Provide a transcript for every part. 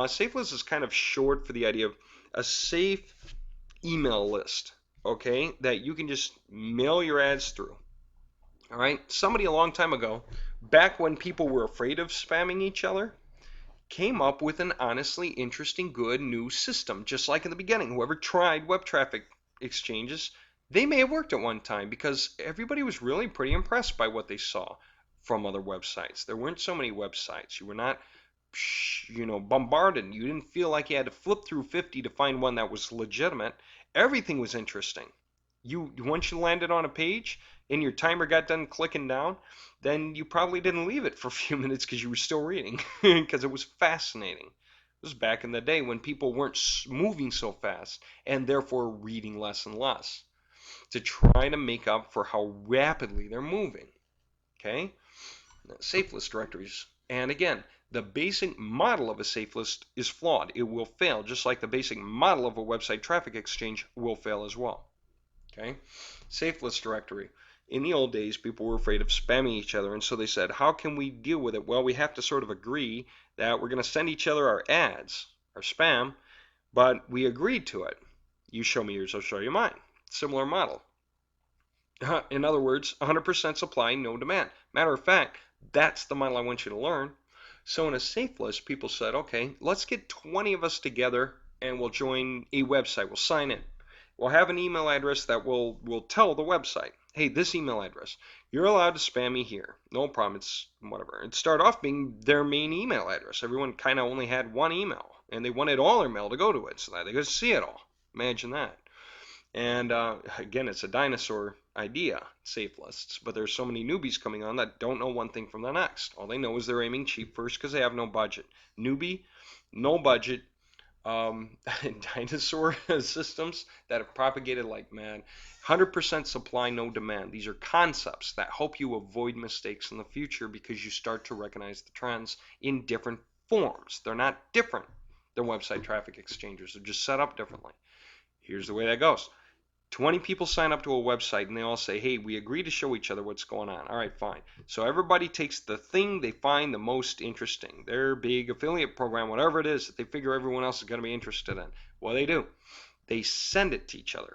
Safe list is kind of short for the idea of a safe email list, okay, that you can just mail your ads through. All right, somebody a long time ago, back when people were afraid of spamming each other, came up with an honestly interesting, good new system. Just like in the beginning, whoever tried web traffic exchanges, they may have worked at one time because everybody was really pretty impressed by what they saw from other websites. There weren't so many websites. You were not, bombarded. You didn't feel like you had to flip through 50 to find one that was legitimate. Everything was interesting. Once you landed on a page and your timer got done clicking down, then you probably didn't leave it for a few minutes because you were still reading because it was fascinating. This was back in the day when people weren't moving so fast and therefore reading less and less to try to make up for how rapidly they're moving. Okay? Safe list directories. And again, the basic model of a safe list is flawed. It will fail, just like the basic model of a website traffic exchange will fail as well. Okay? Safe list directory. In the old days, people were afraid of spamming each other, and so they said, how can we deal with it? Well, we have to sort of agree that we're going to send each other our ads, our spam, but we agreed to it. You show me yours, I'll show you mine. Similar model. In other words, 100% supply, no demand. Matter of fact, that's the model I want you to learn. So in a safe list, people said, okay, let's get 20 of us together and we'll join a website. We'll sign in. We'll have an email address that will tell the website, hey, this email address, you're allowed to spam me here. No problem, it's whatever. It started off being their main email address. Everyone kind of only had one email, and they wanted all their mail to go to it so that they could see it all. Imagine that. And again, it's a dinosaur idea, safe lists, but there's so many newbies coming on that don't know one thing from the next. All they know is they're aiming cheap first because they have no budget. Newbie, no budget, dinosaur systems that have propagated like mad. 100% supply, no demand. These are concepts that help you avoid mistakes in the future because you start to recognize the trends in different forms. They're not different than website traffic exchangers. They're just set up differently. Here's the way that goes. 20 people sign up to a website and they all say, hey, we agree to show each other what's going on. All right, fine. So everybody takes the thing they find the most interesting, their big affiliate program, whatever it is that they figure everyone else is going to be interested in. Well, they do. They send it to each other.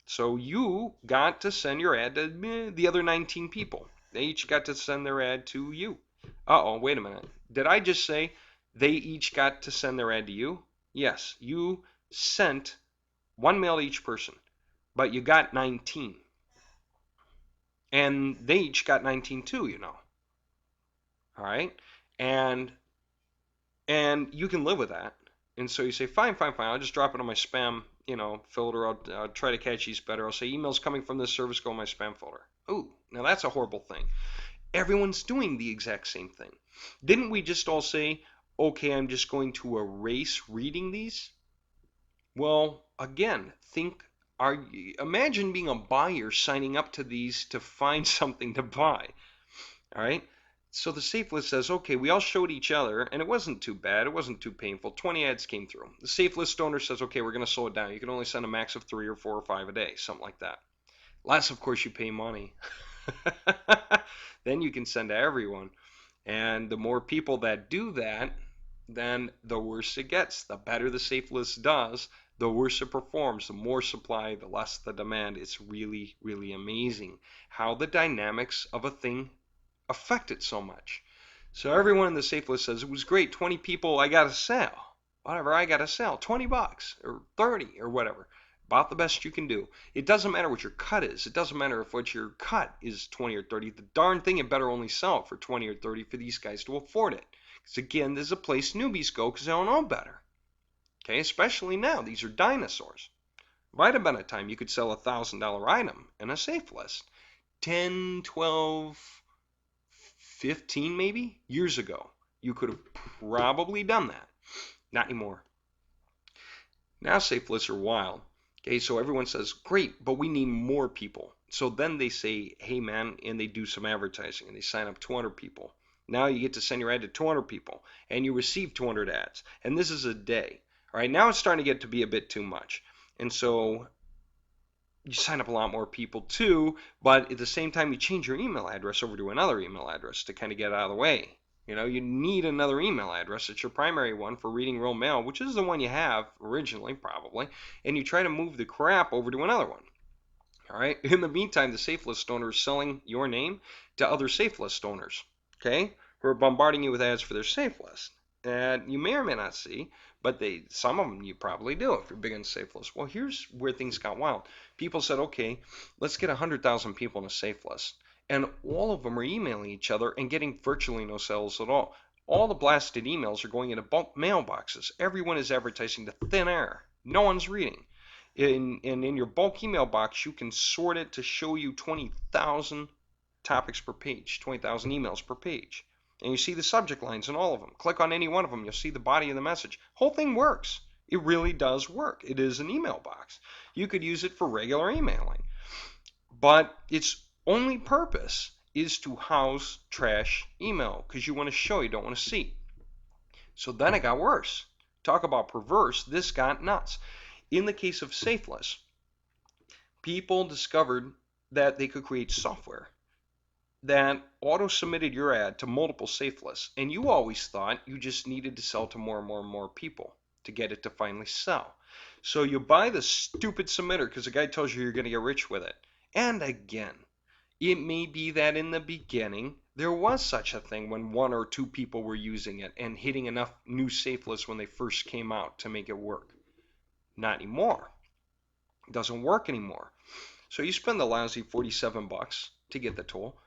So you got to send your ad to the other 19 people. They each got to send their ad to you. Uh-oh, wait a minute. Did I just say they each got to send their ad to you? Yes, you sent one mail to each person, but you got 19. And they each got 19 too, you know. All right? And you can live with that. And so you say, fine, fine, fine. I'll just drop it on my spam, filter. I'll try to catch these better. I'll say emails coming from this service go in my spam folder. Ooh, now that's a horrible thing. Everyone's doing the exact same thing. Didn't we just all say, okay, I'm just going to erase reading these? Well, again, imagine being a buyer signing up to these to find something to buy. All right? So the safe list says, okay, we all showed each other, and it wasn't too bad. It wasn't too painful. 20 ads came through. The safe list owner says, okay, we're going to slow it down. You can only send a max of 3 or 4 or 5 a day, something like that. Less, of course, you pay money. Then you can send to everyone. And the more people that do that, then the worse it gets. The better the safe list does, the worse it performs. The more supply, the less the demand. It's really, really amazing how the dynamics of a thing affect it so much. So everyone in the safe list says, it was great, 20 people, I got a sale. Whatever, I got a sale, 20 bucks or 30 or whatever. About the best you can do. It doesn't matter what your cut is. It doesn't matter if what your cut is 20 or 30. The darn thing, it better only sell for 20 or 30 for these guys to afford it. Because again, this is a place newbies go because they don't know better. Okay, especially now. These are dinosaurs. Might have been a time you could sell $1,000 item in a safe list. 10, 12, 15 maybe years ago. You could have probably done that. Not anymore. Now safe lists are wild. Okay, so everyone says, great, but we need more people. So then they say, hey man, and they do some advertising and they sign up 200 people. Now you get to send your ad to 200 people and you receive 200 ads. And this is a day. All right, now it's starting to get to be a bit too much. And so you sign up a lot more people too, but at the same time you change your email address over to another email address to kind of get out of the way. You need another email address. It's your primary one for reading real mail, which is the one you have originally, probably, and you try to move the crap over to another one. All right. In the meantime, the safe list owner is selling your name to other safe list owners, okay, who are bombarding you with ads for their safe list. And you may or may not see, but some of them you probably do if you're big on safe list. Well, here's where things got wild. People said, okay, let's get 100,000 people in a safe list. And all of them are emailing each other and getting virtually no sales at all. All the blasted emails are going into bulk mailboxes. Everyone is advertising to thin air. No one's reading. In your bulk email box, you can sort it to show you 20,000 topics per page, 20,000 emails per page. And you see the subject lines in all of them. Click on any one of them, you'll see the body of the message. Whole thing works. It really does work. It is an email box. You could use it for regular emailing. But its only purpose is to house trash email because you want to show, you don't want to see. So then it got worse. Talk about perverse, this got nuts. In the case of Safeless, people discovered that they could create software that auto-submitted your ad to multiple safe lists, and you always thought you just needed to sell to more and more and more people to get it to finally sell. So you buy the stupid submitter because the guy tells you you're going to get rich with it. And again, it may be that in the beginning there was such a thing when one or two people were using it and hitting enough new safe lists when they first came out to make it work. Not anymore. It doesn't work anymore. So you spend the lousy 47 bucks to get the tool.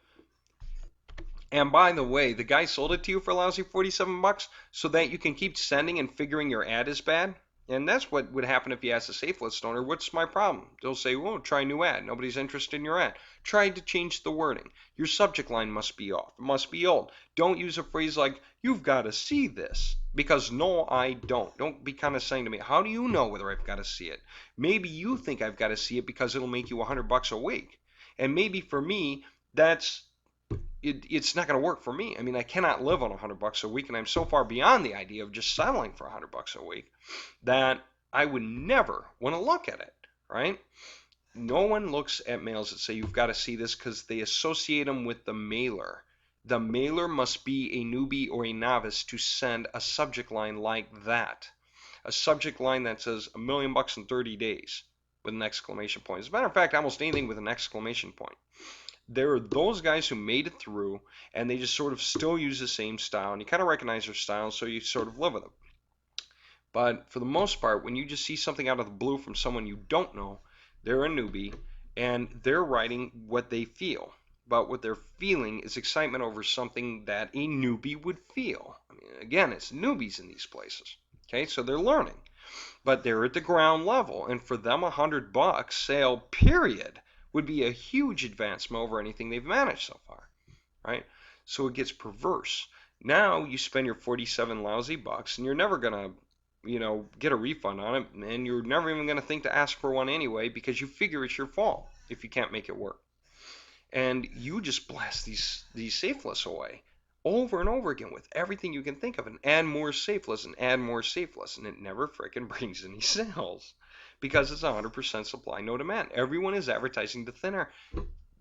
And by the way, the guy sold it to you for lousy 47 bucks so that you can keep sending and figuring your ad is bad. And that's what would happen if you ask a safe list owner, what's my problem? They'll say, well, try a new ad. Nobody's interested in your ad. Try to change the wording. Your subject line must be off. It must be old. Don't use a phrase like, you've got to see this. Because no, I don't. Don't be condescending to me. How do you know whether I've got to see it? Maybe you think I've got to see it because it'll make you 100 bucks a week. And maybe for me, it's not going to work for me. I mean, I cannot live on 100 bucks a week, and I'm so far beyond the idea of just settling for 100 bucks a week that I would never want to look at it, right? No one looks at mails that say you've got to see this because they associate them with the mailer. The mailer must be a newbie or a novice to send a subject line like that. A subject line that says $1 million in 30 days with an exclamation point. As a matter of fact, almost anything with an exclamation point. There are those guys who made it through and they just sort of still use the same style, and you kind of recognize their style, so you sort of live with them. But for the most part, when you just see something out of the blue from someone you don't know, they're a newbie and they're writing what they feel. But what they're feeling is excitement over something that a newbie would feel. I mean, again, it's newbies in these places. Okay, so they're learning, but they're at the ground level, and for them, $100 sale, period, would be a huge advancement over anything they've managed so far, right? So it gets perverse. Now you spend your 47 lousy bucks, and you're never gonna, get a refund on it, and you're never even gonna think to ask for one anyway because you figure it's your fault if you can't make it work. And you just blast these safe lists away over and over again with everything you can think of, and add more safe lists and add more safe lists, and it never frickin' brings any sales because it's 100% supply, no demand. Everyone is advertising to thin air.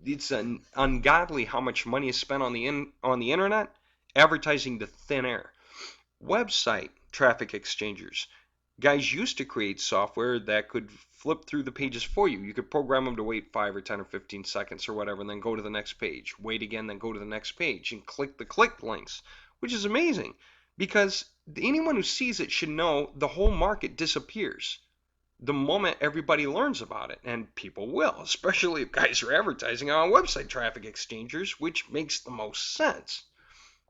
It's ungodly how much money is spent on the internet advertising to thin air. Website traffic exchangers. Guys used to create software that could flip through the pages for you. You could program them to wait 5 or 10 or 15 seconds or whatever, and then go to the next page. Wait again, then go to the next page and click the click links, which is amazing because anyone who sees it should know the whole market disappears the moment everybody learns about it, and people will, especially if guys are advertising on website traffic exchangers, which makes the most sense.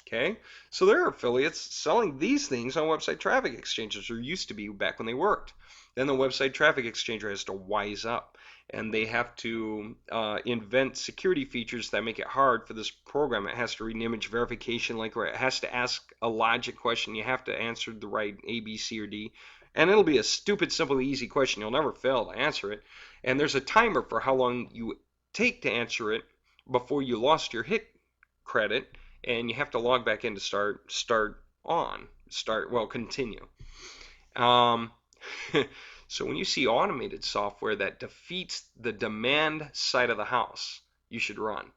Okay, so there are affiliates selling these things on website traffic exchangers, or used to be back when they worked. Then the website traffic exchanger has to wise up, and they have to invent security features that make it hard for this program. It has to read an image verification link, or it has to ask a logic question. You have to answer the right A, B, C, or D. And it'll be a stupid, simple, easy question. You'll never fail to answer it. And there's a timer for how long you take to answer it before you lost your hit credit, and you have to log back in to continue. So when you see automated software that defeats the demand side of the house, you should run.